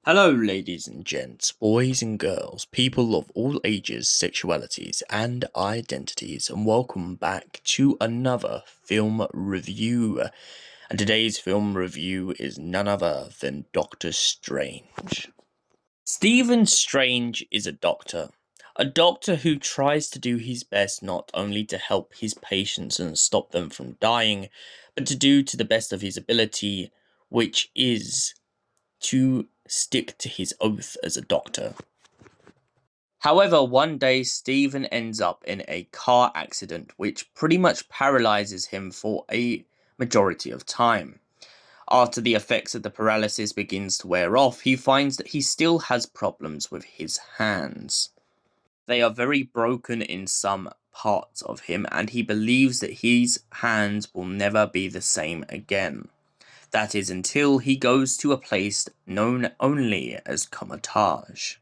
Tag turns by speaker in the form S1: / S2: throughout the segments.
S1: Hello, ladies and gents, boys and girls, people of all ages, sexualities, and identities, and welcome back to another film review. And today's film review is none other than Doctor Strange. Stephen Strange is a doctor who tries to do his best not only to help his patients and stop them from dying, but to do to the best of his ability, which is to stick to his oath as a doctor. However, one day Stephen ends up in a car accident which pretty much paralyzes him for a majority of time. After the effects of the paralysis begins to wear off, he finds that he still has problems with his hands. They are very broken in some parts of him, and he believes that his hands will never be the same again. That is until he goes to a place known only as Comatage.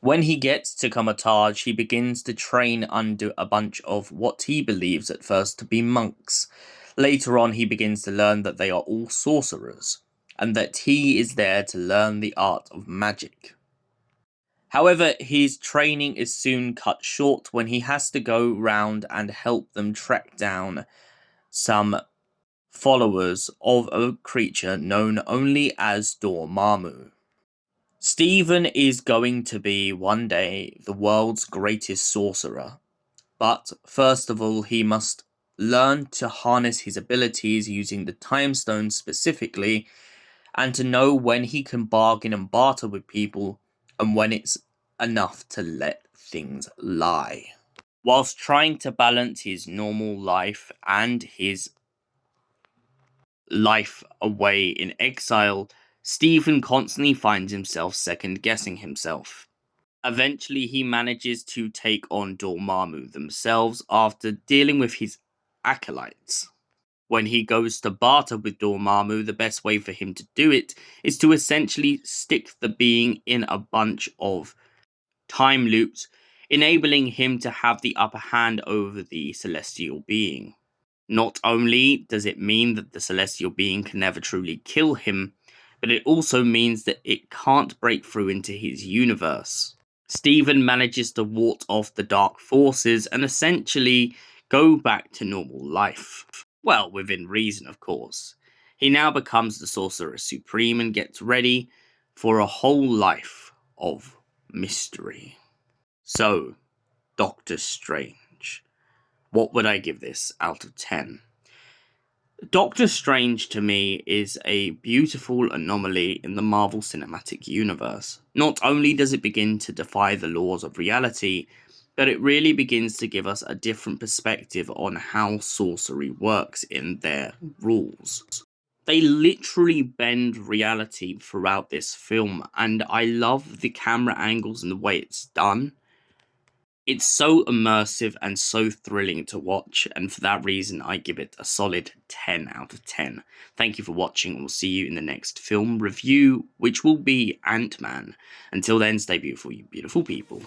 S1: When he gets to Comatage, he begins to train under a bunch of what he believes at first to be monks. Later on, he begins to learn that they are all sorcerers, and that he is there to learn the art of magic. However, his training is soon cut short when he has to go round and help them track down some followers of a creature known only as Dormammu. Stephen is going to be one day the world's greatest sorcerer, but first of all he must learn to harness his abilities using the time stone specifically, and to know when he can bargain and barter with people and when it's enough to let things lie. Whilst trying to balance his normal life and his life away in exile, Stephen constantly finds himself second-guessing himself. Eventually, he manages to take on Dormammu themselves after dealing with his acolytes. When he goes to barter with Dormammu, the best way for him to do it is to essentially stick the being in a bunch of time loops, enabling him to have the upper hand over the celestial being. Not only does it mean that the celestial being can never truly kill him, but it also means that it can't break through into his universe. Stephen manages to ward off the dark forces and essentially go back to normal life. Well, within reason, of course. He now becomes the Sorcerer Supreme and gets ready for a whole life of mystery. So, Doctor Strange. What would I give this out of 10? Doctor Strange to me is a beautiful anomaly in the Marvel Cinematic Universe. Not only does it begin to defy the laws of reality, but it really begins to give us a different perspective on how sorcery works in their rules. They literally bend reality throughout this film, and I love the camera angles and the way it's done. It's so immersive and so thrilling to watch, and for that reason I give it a solid 10 out of 10. Thank you for watching, and we'll see you in the next film review, which will be Ant-Man. Until then, stay beautiful, you beautiful people.